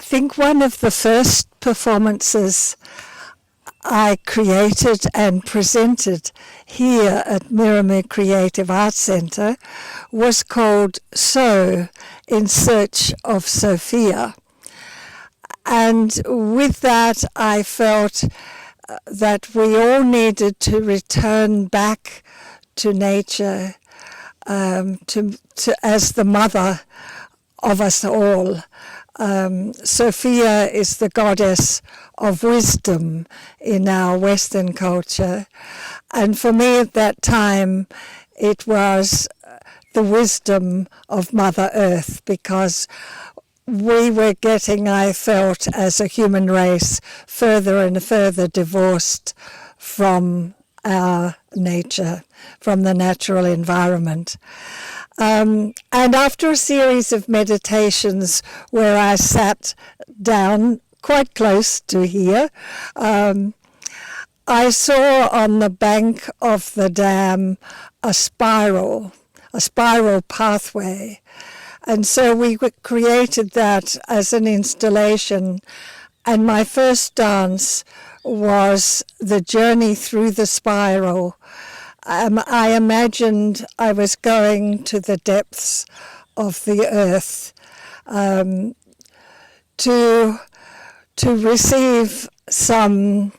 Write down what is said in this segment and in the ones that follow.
think one of the first performances I created and presented here at Miramir Creative Arts Centre was called So, In Search of Sophia. And with that, I felt that we all needed to return back to nature, to as the mother of us all. Sophia is the goddess of wisdom in our Western culture. And for me at that time, it was the wisdom of Mother Earth, because we were getting, I felt, as a human race, further and further divorced from our nature, from the natural environment. And after a series of meditations where I sat down quite close to here, I saw on the bank of the dam a spiral pathway. And so we created that as an installation. And my first dance was the journey through the spiral. I imagined I was going to the depths of the earth to receive some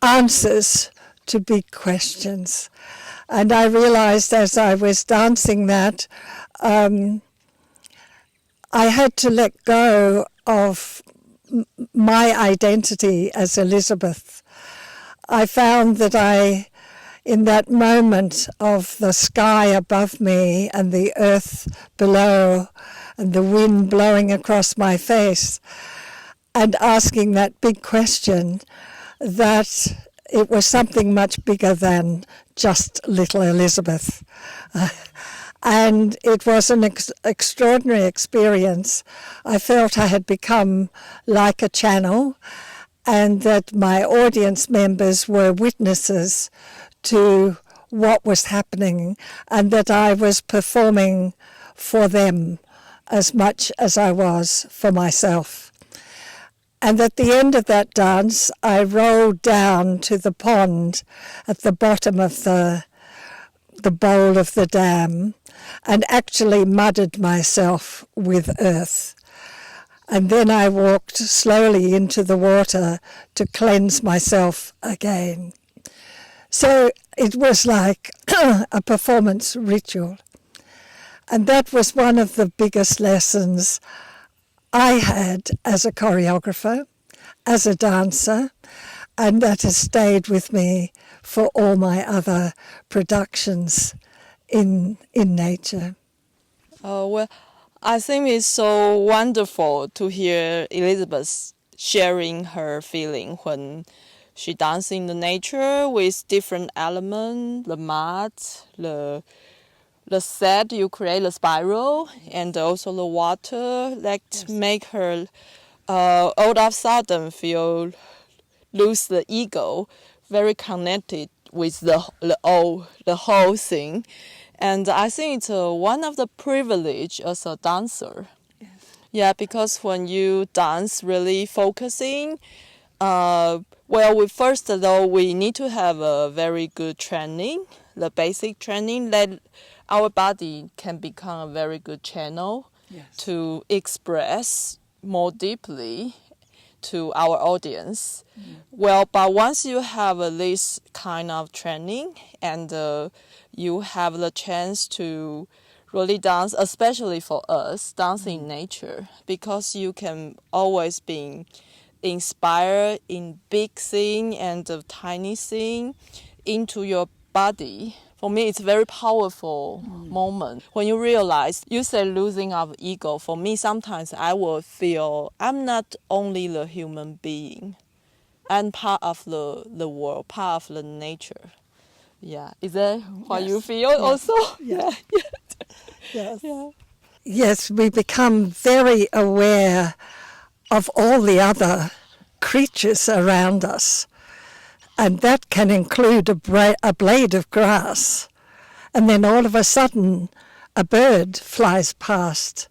answers to big questions. And I realized as I was dancing that I had to let go of my identity as Elizabeth. I found that in that moment of the sky above me and the earth below and the wind blowing across my face and asking that big question, that it was something much bigger than just little Elizabeth. And it was an extraordinary experience. I felt I had become like a channel, and that my audience members were witnesses to what was happening, and that I was performing for them as much as I was for myself. And at the end of that dance, I rolled down to the pond at the bottom of the bowl of the dam and actually mudded myself with earth. And then I walked slowly into the water to cleanse myself again. So it was like a performance ritual. And that was one of the biggest lessons I had as a choreographer, as a dancer, and that has stayed with me for all my other productions in nature. Oh, well, I think it's so wonderful to hear Elizabeth sharing her feeling when she dances in the nature with different elements, the mud, the set you create, the spiral, and also the water that make her all of a sudden lose the ego, very connected with the whole thing. And I think it's one of the privilege as a dancer. Yes. Yeah, because when you dance really focusing, first of all, we need to have a very good training, the basic training that our body can become a very good channel to express more deeply to our audience. Well, but once you have this kind of training and you have the chance to really dance, especially for us, dance in nature, because you can always be inspired in big thing and a tiny thing into your body. For me, it's a very powerful moment. When you realize, you say losing of ego, for me, sometimes I will feel I'm not only the human being. I'm part of the world, part of the nature. Yeah, is that what you feel also? Yeah. Yes. Yeah. Yes, we become very aware of all the other creatures around us. And that can include a blade of grass. And then all of a sudden, a bird flies past.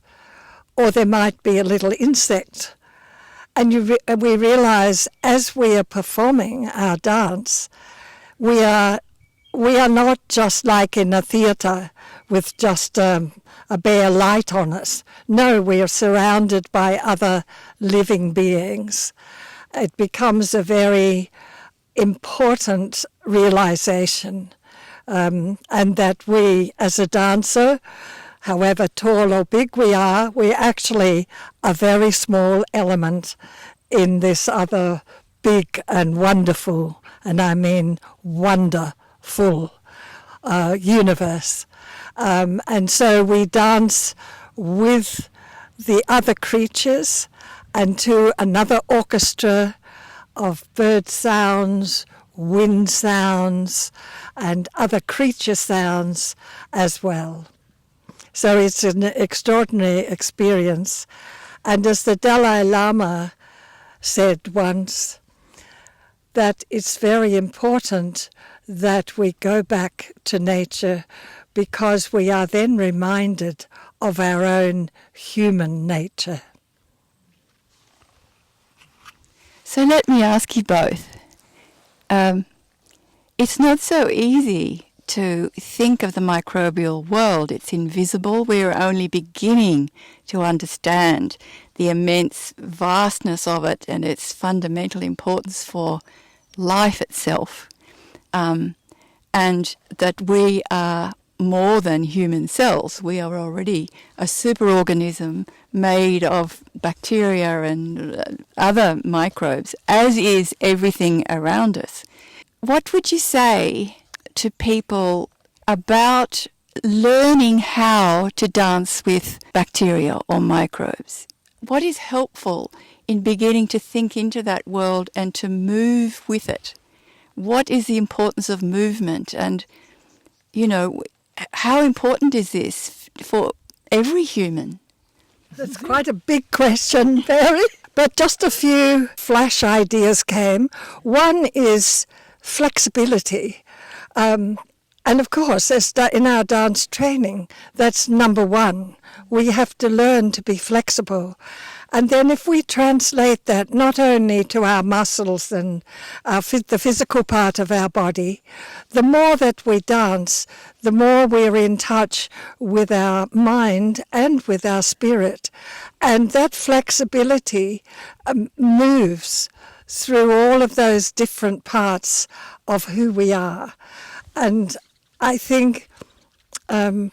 Or there might be a little insect. And we realize as we are performing our dance, we are not just like in a theatre with just a bare light on us. No, we are surrounded by other living beings. It becomes a very important realization, and that we, as a dancer, however tall or big we are, we're actually a very small element in this other big and wonderful, and I mean wonderful, universe. And so we dance with the other creatures and to another orchestra of bird sounds, wind sounds, and other creature sounds as well. So it's an extraordinary experience. And as the Dalai Lama said once, that it's very important that we go back to nature because we are then reminded of our own human nature. So let me ask you both. It's not so easy to think of the microbial world. It's invisible. We're only beginning to understand the immense vastness of it and its fundamental importance for life itself. And that we are more than human cells. We are already a superorganism made of bacteria and other microbes, as is everything around us. What would you say to people about learning how to dance with bacteria or microbes? What is helpful in beginning to think into that world and to move with it? What is the importance of movement? And, you know, how important is this for every human? That's quite a big question, Mary. But just a few flash ideas came. One is flexibility. And of course, in our dance training, that's number one. We have to learn to be flexible. And then if we translate that not only to our muscles and the physical part of our body, the more that we dance, the more we're in touch with our mind and with our spirit. And that flexibility moves through all of those different parts of who we are. And I think, I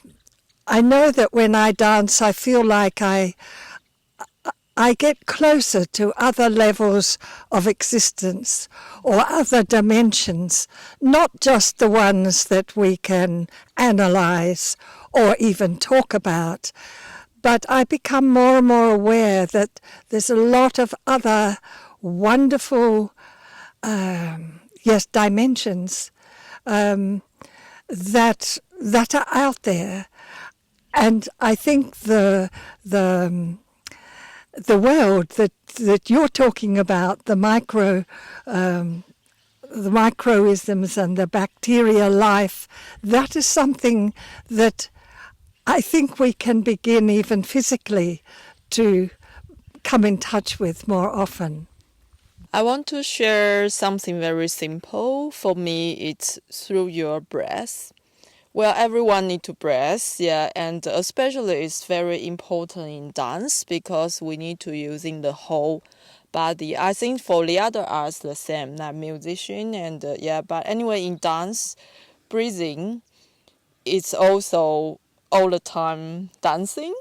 know that when I dance, I feel like I get closer to other levels of existence or other dimensions, not just the ones that we can analyze or even talk about, but I become more and more aware that there's a lot of other wonderful, dimensions that are out there. And I think the world that you're talking about, the microisms and the bacteria life, that is something that I think we can begin even physically to come in touch with more often. I want to share something very simple. For me, it's through your breath. Well, everyone need to breathe, and especially it's very important in dance because we need to using the whole body. I think for the other arts the same, like musician and but anyway in dance, breathing, it's also all the time dancing.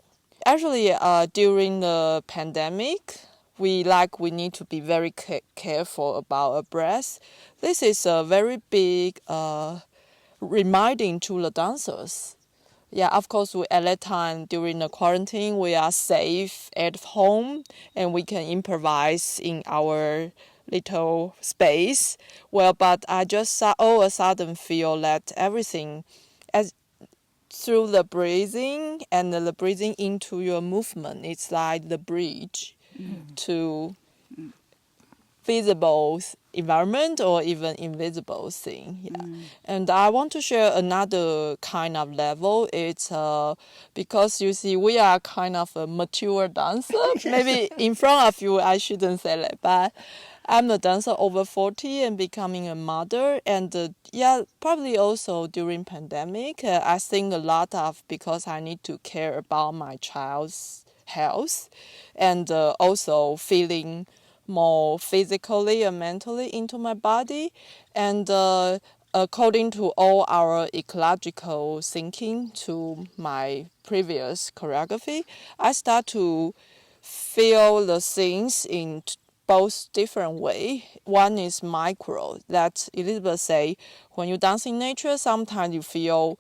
Actually, during the pandemic, we need to be very careful about our breath. This is a very big reminding to the dancers. Yeah, of course, at that time during the quarantine, we are safe at home and we can improvise in our little space. Well, but I just all of a sudden feel that everything, as through the breathing and the breathing into your movement, it's like the bridge to visible environment or even invisible thing. Yeah. And I want to share another kind of level. It's because you see we are kind of a mature dancer. Maybe in front of you I shouldn't say that, but I'm a dancer over 40 and becoming a mother. And probably also during pandemic, I think a lot of because I need to care about my child's health and also feeling more physically and mentally into my body. And according to all our ecological thinking to my previous choreography, I start to feel the things in both different way. One is micro, that Elizabeth say, when you dance in nature, sometimes you feel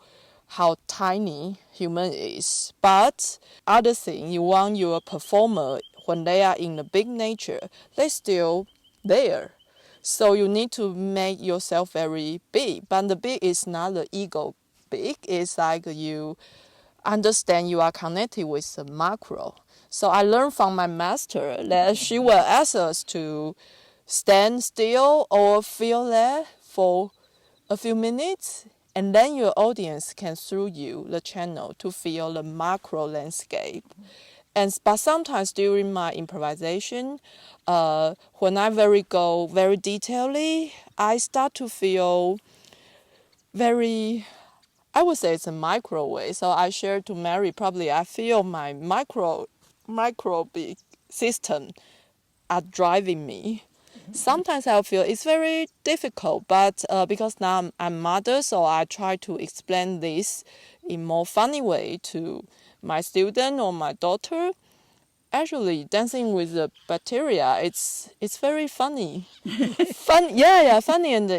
how tiny human is. But other thing, you want your performer, when they are in the big nature, they still there. So you need to make yourself very big. But the big is not the ego big. It's like you understand you are connected with the macro. So I learned from my master that she will ask us to stand still or feel that for a few minutes, and then your audience can through you the channel to feel the macro landscape. But sometimes during my improvisation, when I go very detailedly, I start to feel very, I would say it's a micro way. So I shared to Mary, probably I feel my micro big system are driving me. Sometimes I feel it's very difficult, but because now I'm mother, so I try to explain this in more funny way to my student or my daughter. Actually, dancing with the bacteria, it's very funny. Funny and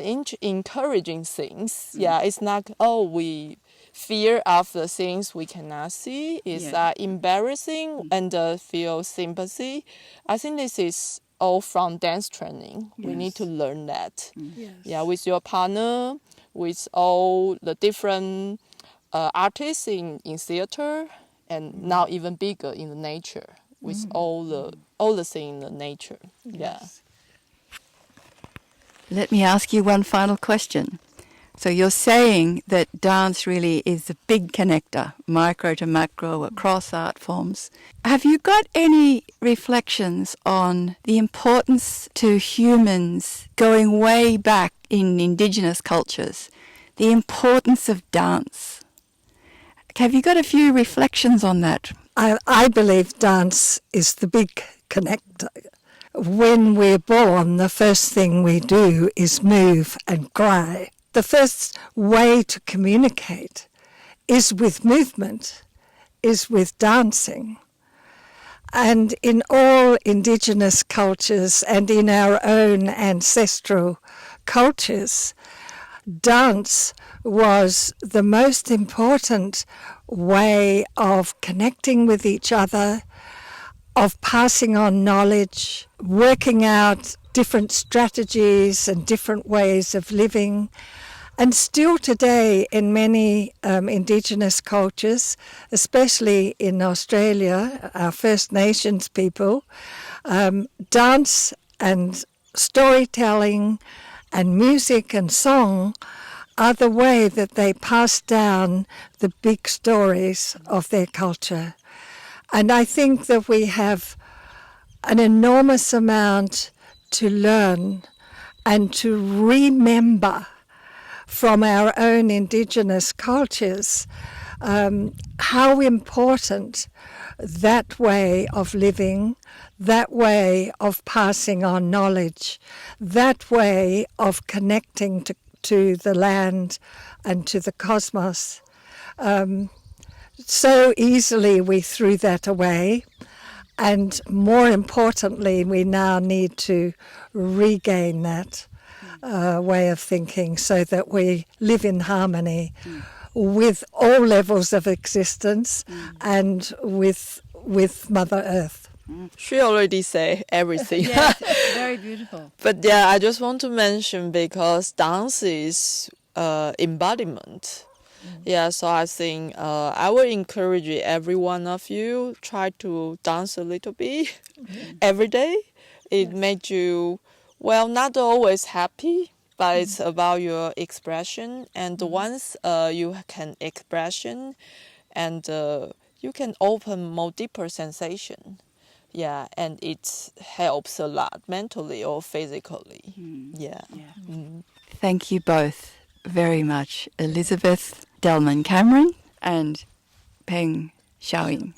encouraging things. Yeah, it's not, we fear of the things we cannot see. It's embarrassing and feel sympathy. I think this is all from dance training. We need to learn that. Yes. Yeah, with your partner, with all the different artists in theater, and now even bigger in the nature, with all the things in the nature. Yeah. Let me ask you one final question. So you're saying that dance really is the big connector, micro to macro, across art forms. Have you got any reflections on the importance to humans going way back in indigenous cultures, the importance of dance? Have you got a few reflections on that? I believe dance is the big connector. When we're born, the first thing we do is move and cry. The first way to communicate is with movement, is with dancing. And in all indigenous cultures and in our own ancestral cultures, dance was the most important way of connecting with each other, of passing on knowledge, working out different strategies and different ways of living. And still today in many indigenous cultures, especially in Australia, our First Nations people, dance and storytelling and music and song are the way that they pass down the big stories of their culture. And I think that we have an enormous amount to learn and to remember from our own indigenous cultures how important that way of living, that way of passing on knowledge, that way of connecting to the land and to the cosmos. So easily we threw that away, and more importantly, we now need to regain that way of thinking so that we live in harmony with all levels of existence and with Mother Earth. She already said everything. Yes, very beautiful. But yeah, I just want to mention because dance is embodiment. Yeah, so I think I will encourage every one of you try to dance a little bit every day. It makes you Well, not always happy, but it's about your expression. And once you can expression, and you can open more deeper sensation. Yeah, and it helps a lot mentally or physically. Yeah. Thank you both very much, Elizabeth Delman Cameron and Peng Xiaoying.